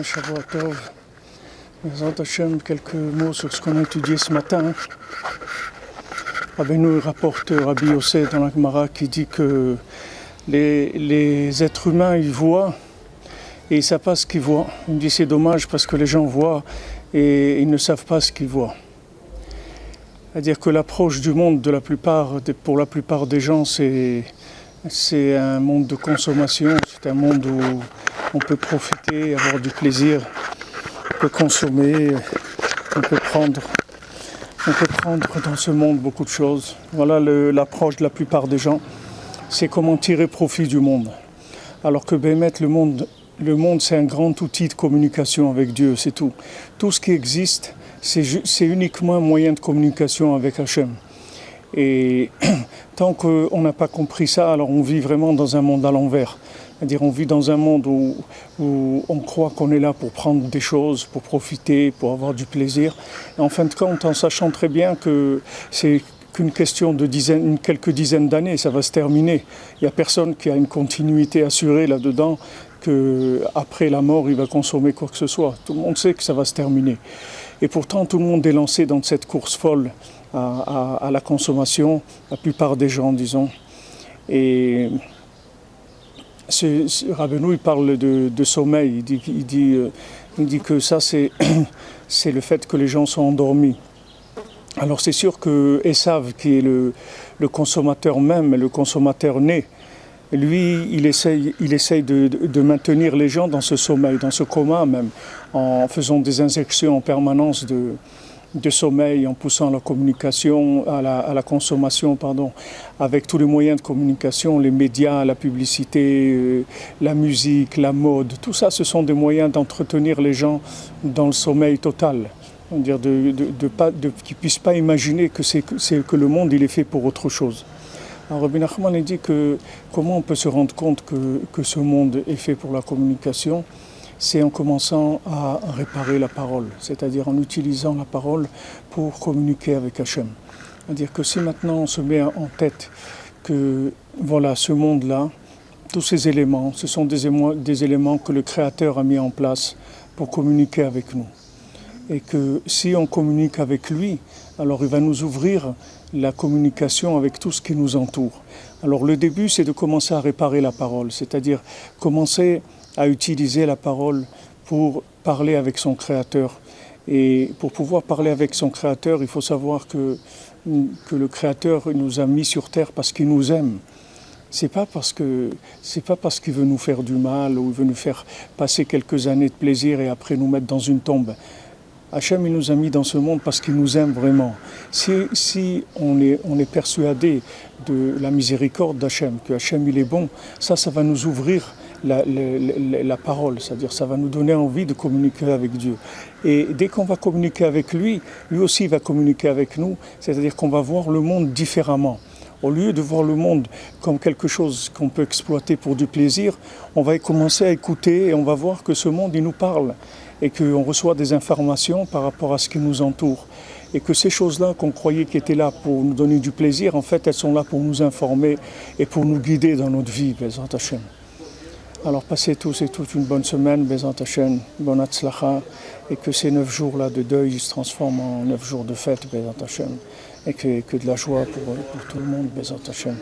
matin, Shavua Tov. Bezrat Hashem, quelques mots sur ce qu'on a étudié ce matin. Rabbeinu rapporte Rabbi Yossé dans la Gemara qui dit que les êtres humains, ils voient et ils ne savent pas ce qu'ils voient. Il dit c'est dommage parce que les gens voient et ils ne savent pas ce qu'ils voient. C'est-à-dire que l'approche du monde pour la plupart des gens, c'est un monde de consommation, c'est un monde où on peut profiter, avoir du plaisir, on peut consommer, on peut prendre dans ce monde beaucoup de choses. Voilà l'approche de la plupart des gens, c'est comment tirer profit du monde. Alors que Bémet, le monde c'est un grand outil de communication avec Dieu, c'est tout. Tout ce qui existe, c'est uniquement un moyen de communication avec Hachem. Et tant qu'on n'a pas compris ça, alors on vit vraiment dans un monde à l'envers. C'est-à-dire on vit dans un monde où on croit qu'on est là pour prendre des choses, pour profiter, pour avoir du plaisir. Et en fin de compte, en sachant très bien que c'est qu'une question de quelques dizaines d'années, ça va se terminer. Il n'y a personne qui a une continuité assurée là-dedans, qu'après la mort, il va consommer quoi que ce soit. Tout le monde sait que ça va se terminer. Et pourtant, tout le monde est lancé dans cette course folle à la consommation, la plupart des gens, disons. Et Rabbeinu, il parle de sommeil. Il dit que ça, c'est le fait que les gens sont endormis. Alors c'est sûr que Esav, qui est le consommateur même, le consommateur né, lui, il essaye de maintenir les gens dans ce sommeil, dans ce coma même, en faisant des injections en permanence de sommeil, en poussant la communication, à la consommation, avec tous les moyens de communication, les médias, la publicité, la musique, la mode, tout ça, ce sont des moyens d'entretenir les gens dans le sommeil total. C'est-à-dire qu'ils ne puissent pas imaginer que le monde il est fait pour autre chose. Alors Rabbi Nachman dit que comment on peut se rendre compte que ce monde est fait pour la communication, c'est en commençant à réparer la parole, c'est-à-dire en utilisant la parole pour communiquer avec Hachem. C'est-à-dire que si maintenant on se met en tête que voilà, ce monde-là, tous ces éléments, ce sont des éléments que le Créateur a mis en place pour communiquer avec nous. Et que si on communique avec lui, alors il va nous ouvrir la communication avec tout ce qui nous entoure. Alors le début, c'est de commencer à réparer la parole, c'est-à-dire commencer à utiliser la parole pour parler avec son Créateur. Et pour pouvoir parler avec son Créateur, il faut savoir que le Créateur nous a mis sur terre parce qu'il nous aime. C'est pas parce qu'il veut nous faire du mal ou il veut nous faire passer quelques années de plaisir et après nous mettre dans une tombe. Hachem, il nous a mis dans ce monde parce qu'il nous aime vraiment. Si on est persuadé de la miséricorde d'Hachem, que Hachem il est bon, ça va nous ouvrir la parole, c'est-à-dire ça va nous donner envie de communiquer avec Dieu. Et dès qu'on va communiquer avec lui aussi va communiquer avec nous, c'est-à-dire qu'on va voir le monde différemment. Au lieu de voir le monde comme quelque chose qu'on peut exploiter pour du plaisir, on va commencer à écouter et on va voir que ce monde, il nous parle et qu'on reçoit des informations par rapport à ce qui nous entoure. Et que ces choses-là qu'on croyait qui étaient là pour nous donner du plaisir, en fait, elles sont là pour nous informer et pour nous guider dans notre vie, Bezrat Hashem. Alors passez tous et toutes une bonne semaine, Bezrat Hashem, bon Hatzlacha, et que ces 9 jours-là de deuil se transforment en 9 jours de fête, Bezrat Hashem, et que de la joie pour tout le monde, Bezrat Hashem.